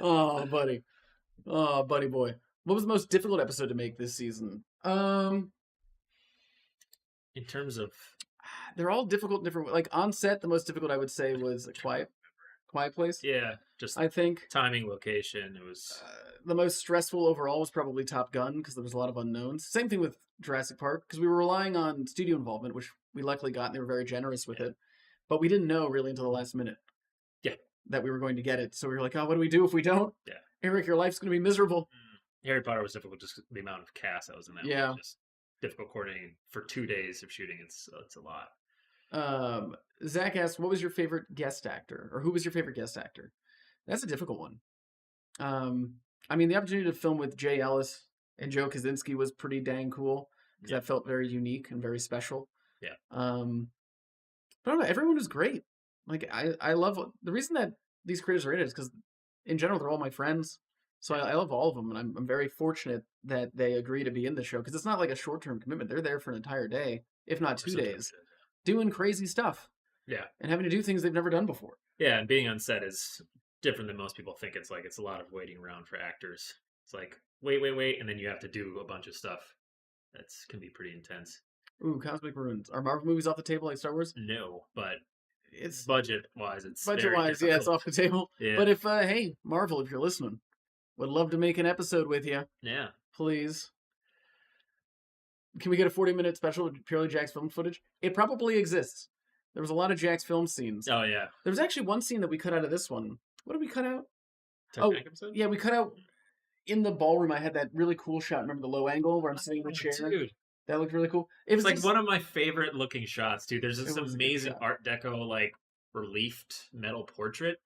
Oh, buddy. Oh, buddy boy. What was the most difficult episode to make this season? In terms of They're all difficult in different ways. Like, on set, the most difficult, I would say, was a Quiet Place. yeah, just I think. timing, location, it was The most stressful overall was probably Top Gun, because there was a lot of unknowns. Same thing with Jurassic Park, because we were relying on studio involvement, which we luckily got, and they were very generous with it. But we didn't know really until the last minute. Yeah. That we were going to get it. So we were like, oh, what do we do if we don't? Yeah. Eric, your life's going to be miserable. Harry Potter was difficult, just the amount of cast that was in that. Yeah. One, just difficult coordinating for 2 days of shooting. It's a lot. Zach asked, what was your favorite guest actor? Or who was your favorite guest actor? That's a difficult one. I mean, the opportunity to film with Jay Ellis and Joe Kaczynski was pretty dang cool. Because that felt very unique and very special. Yeah. But I don't know, everyone was great. Like, I love... The reason that these creators are in it is because, in general, they're all my friends. So I love all of them, and I'm very fortunate that they agree to be in the show. Because it's not like a short-term commitment. They're there for an entire day, if not 2 days, doing crazy stuff. Yeah. And having to do things they've never done before. Yeah, and being on set is different than most people think. It's like it's a lot of waiting around for actors. It's like, wait, and then you have to do a bunch of stuff. That can be pretty intense. Ooh, Cosmic Ruins. Are Marvel movies off the table like Star Wars? No, but It's budget-wise, it's budget-wise, very yeah, it's difficult. off the table. Yeah. But if, hey, Marvel, if you're listening, would love to make an episode with you, Yeah. please. Can we get a 40-minute special with purely Jack's film footage? It probably exists. There was a lot of Jack's film scenes. Oh, yeah. There was actually one scene that we cut out of this one. What did we cut out? Titanic episode? Yeah, we cut out in the ballroom. I had that really cool shot. Remember the low angle where I'm sitting in the Oh, chair? dude. That looked really cool. It was It's like just- one of my favorite looking shots, dude. There's this It was a good amazing shot. Art Deco, like, reliefed metal portrait.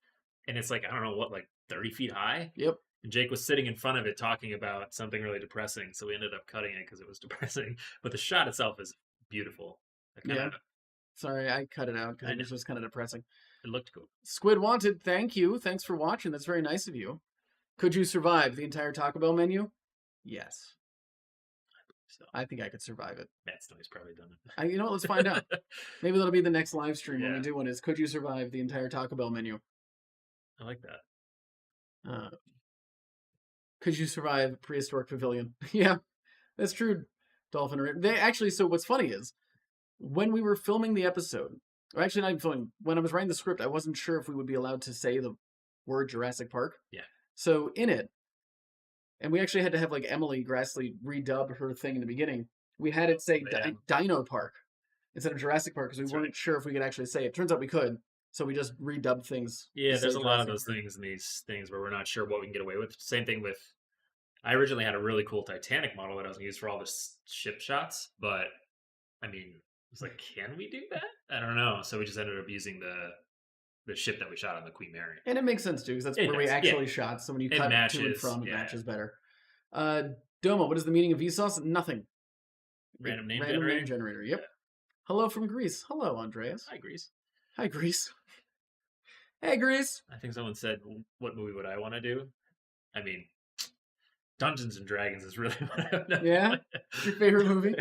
And it's like, I don't know what, like 30 feet high? Yep. And Jake was sitting in front of it talking about something really depressing. So we ended up cutting it because it was depressing. But the shot itself is beautiful. Yeah. Sorry, I cut it out because it was just kind of depressing. It looked cool. Squid Wanted, thank you. Thanks for watching. That's very nice of you. Could you survive the entire Taco Bell menu? Yes. So I think I could survive it. Matt Snowy's probably done it. You know what? Let's find out. Maybe that'll be the next live stream when we Yeah. do one. Is could you survive the entire Taco Bell menu? I like that. Could you survive prehistoric pavilion? Yeah, that's true. Dolphin. They actually. So what's funny is when we were filming the episode, or actually not even filming, when I was writing the script, I wasn't sure if we would be allowed to say the word Jurassic Park. Yeah. So in it, and we actually had to have like Emily Grassley redub her thing in the beginning. We had it say Dino Park instead of Jurassic Park because we weren't sure if we could actually say it. Turns out we could, so we just redubbed things. Yeah, there's a lot of those things in these things where we're not sure what we can get away with. Same thing with, I originally had a really cool Titanic model that I was going to use for all the ship shots, but I mean, it's like, can we do that? I don't know. So we just ended up using the ship that we shot on the Queen Mary. And it makes sense too, because that's where we actually shot. So when you cut to and from, it matches better. Domo, what is the meaning of Vsauce? Nothing. Random name generator. Yep. Yeah. Hello from Greece. Hello, Andreas. Hi, Greece. Hi, Greece. Hey, Greece. I think someone said, what movie would I want to do? I mean, Dungeons and Dragons is really what I would know. Yeah? Your favorite movie?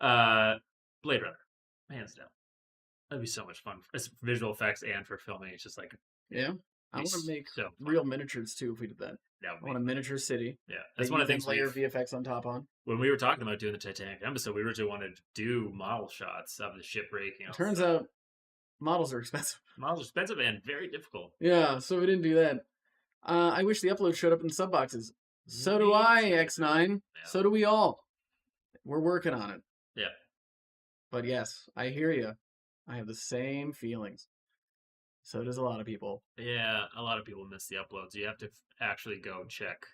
Blade Runner. Hands down. That'd be so much fun. It's visual effects and for filming. It's just like... Yeah. I want to make real miniatures too if we did that. I want a miniature city. Yeah. That's one of the things layer VFX on top on. When we were talking about doing the Titanic episode, we originally wanted to do model shots of the ship breaking. Turns out models are expensive. Models are expensive and very difficult. Yeah, so we didn't do that. I wish the upload showed up in sub boxes. So do I, X9. Yeah. So do we all. We're working on it. Yeah. But yes, I hear you. I have the same feelings. So does a lot of people. Yeah, a lot of people miss the uploads. You have to actually go check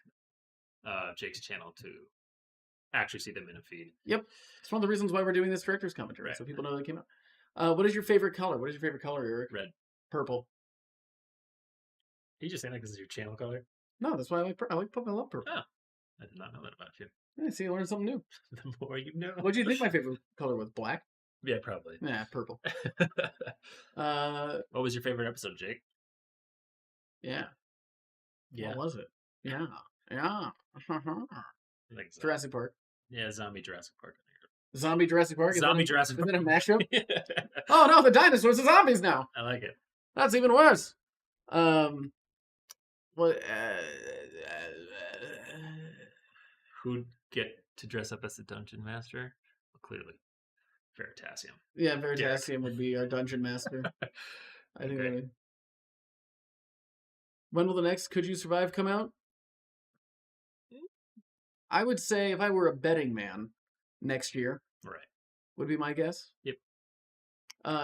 Jake's channel to actually see them in a feed. Yep. It's one of the reasons why we're doing this director's commentary, so people know they came out. What is your favorite color? What is your favorite color, Eric? Red. Purple. Did you just say that because it's your channel color? No, that's why I like purple. I love purple. Oh, I did not know that about you. Yeah, see, you learn something new. The more you know. What do you think my favorite color was? Black? Yeah, probably. Yeah, purple. What was your favorite episode, Jake? Yeah. Yeah. What was it? Yeah. Yeah. Like Jurassic Park. Yeah, Zombie Jurassic Park. Zombie Jurassic Park? Zombie Jurassic Park. Is it a mashup? Oh no, the dinosaurs are zombies now. I like it. That's even worse. Who'd get to dress up as the dungeon master? Well, clearly, Veritasium. Yeah, Veritasium would be our dungeon master. I think. Okay. When will the next Could You Survive come out? I would say if I were a betting man, next year. Right. Would be my guess. Yep.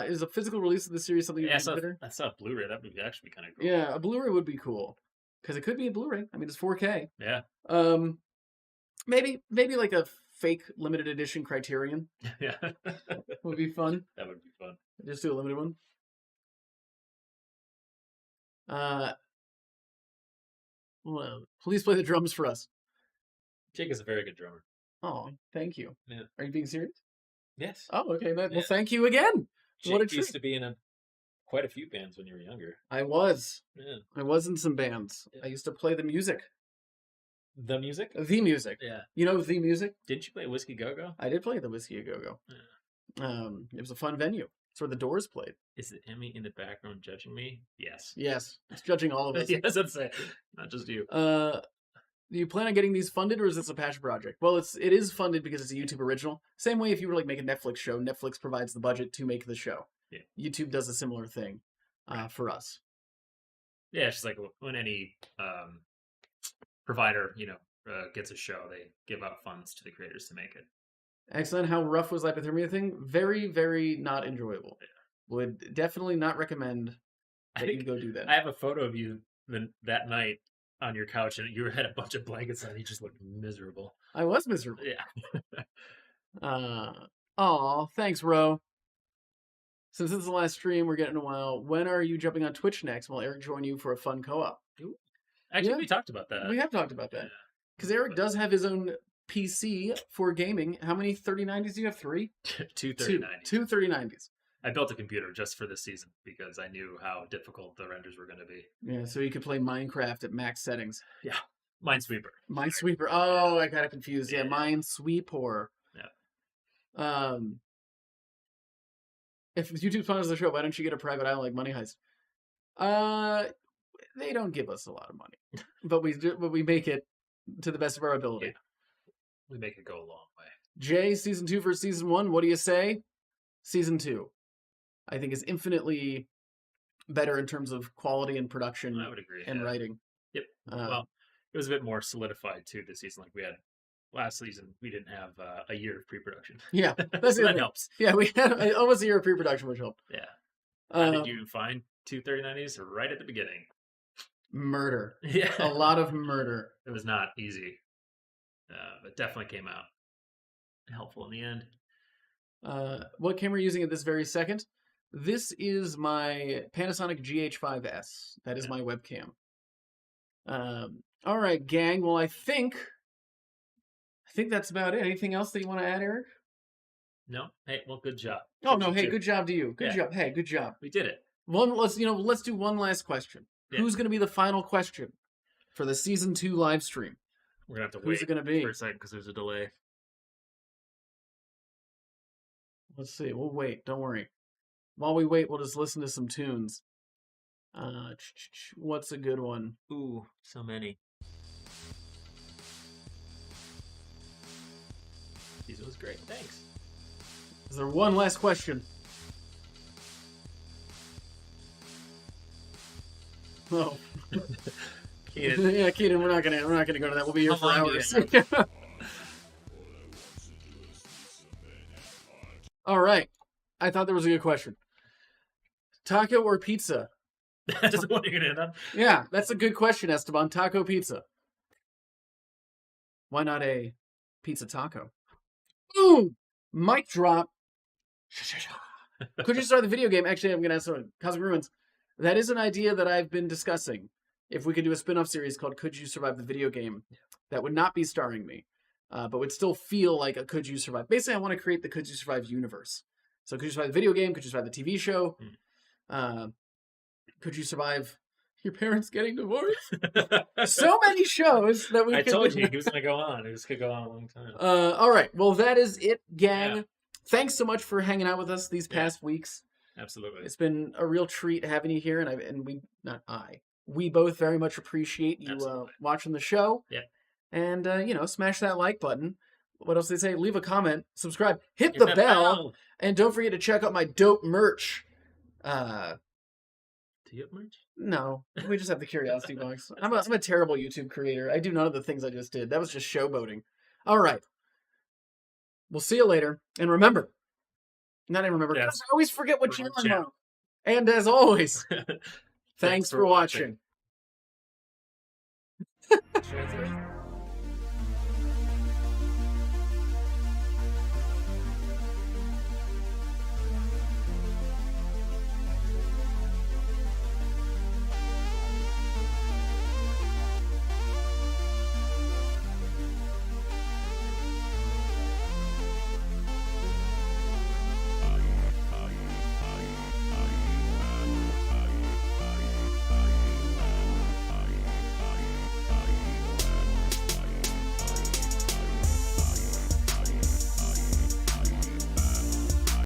Is a physical release of the series something you would consider? I saw a Blu-ray. That would actually be kind of cool. Yeah, a Blu-ray would be cool. Because it could be a Blu-ray. I mean, it's 4K. Yeah. Maybe like a fake limited edition Criterion. Yeah. Would be fun. That would be fun. Just do a limited one. Well, please play the drums for us. Jake is a very good drummer. Oh, thank you. Yeah. Are you being serious? Yes. Oh, okay. Well, thank you again. Jake what a treat. used to be in quite a few bands when you were younger. I was. Yeah. I was in some bands. Yeah. I used to play the music. The music? The music. Yeah. You know the music? Didn't you play Whiskey Go-Go? I did play the Whiskey A Go-Go. Yeah. It was a fun venue. It's where the Doors played. Is the Emmy in the background judging me? Yes. Yes. It's judging all of us. Yes, I'd say. Not just you. Do you plan on getting these funded, or is this a passion project? Well, it is funded because it's a YouTube original. Same way if you were like make a Netflix show, Netflix provides the budget to make the show. Yeah. YouTube does a similar thing for us. Yeah, it's just like when any provider, gets a show, they give out funds to the creators to make it. Excellent. How rough was Hypothermia thing? Very, very not enjoyable. Yeah. Would definitely not recommend that you go do that. I have a photo of you that night on your couch, and you had a bunch of blankets on. You just looked miserable. I was miserable. Yeah. Aw, thanks, Ro. Since this is the last stream we're getting a while, when are you jumping on Twitch next? Will Eric join you for a fun co-op? Actually, Yeah. we talked about that. We have talked about that. Because Eric does have his own PC for gaming. How many 3090s do you have? 3? 2 Two. 3090s. 2 3090s. I built a computer just for this season because I knew how difficult the renders were going to be. Yeah, so you could play Minecraft at max settings. Yeah. Minesweeper. Minesweeper. Oh, I got it confused. Yeah, Yeah. Minesweeper. Yeah. If YouTube sponsors the show, why don't you get a private island like Money Heist? They don't give us a lot of money, but we make it to the best of our ability. Yeah. We make it go a long way. Jay, season 2 versus season 1. What do you say? Season 2, I think, is infinitely better in terms of quality and production I would agree. and writing. Yep. Well, it was a bit more solidified too this season. Like we had last season, we didn't have a year of pre-production. Yeah, so that helps. Yeah, we had almost a year of pre-production, which helped. Yeah. How did you find 2 3090s right at the beginning? Murder. Yeah. A lot of murder. It was not easy, but definitely came out helpful in the end. What camera are you using at this very second? This is my Panasonic GH5S. That is my webcam. All right, gang. Well, I think that's about it. Anything else that you want to add, Eric? No. Hey, well, good job. Oh no. Hey, good job to you. Good job. Hey, good job. We did it. Let's do one last question. Yeah. Who's going to be the final question for the season 2 live stream? We're gonna have to Who's wait it going to be? for a second because there's a delay. Let's see. We'll wait. Don't worry. While we wait, we'll just listen to some tunes. What's a good one? Ooh, so many. This was great. Thanks. Is there one last question? Oh. Keenan. Yeah, Keenan, we're not gonna go to that. We'll be here How for long do you hours. All right. I thought there was a good question. Taco or pizza? That's the one you're gonna end on. Yeah, that's a good question, Esteban. Taco pizza. Why not a pizza taco? Boom! Mic drop. Could you start the video game? Actually, I'm going to ask Cosmic Ruins. That is an idea that I've been discussing. If we could do a spin-off series called Could You Survive the Video Game, that would not be starring me, but would still feel like a Could You Survive. Basically, I want to create the Could You Survive universe. So Could You Survive the video game? Could You Survive the TV show? Could You Survive your parents getting divorced? So many shows that we I could told do. you he was gonna go on. This could go on a long time. All right. Well, that is it, gang. Yeah. Thanks so much for hanging out with us these past weeks. Absolutely. It's been a real treat having you here, and we both very much appreciate you watching the show. Yeah. And smash that like button. What else do they say? Leave a comment, subscribe, hit Hit the that bell, and don't forget to check out my dope merch. Do you have merch? No, we just have the curiosity box. I'm a terrible YouTube creator. I do none of the things I just did. That was just showboating. All right. We'll see you later. And remember, not even remember, Yes. I always forget what Remember channel I'm channel. on. And as always, thanks for watching. watching.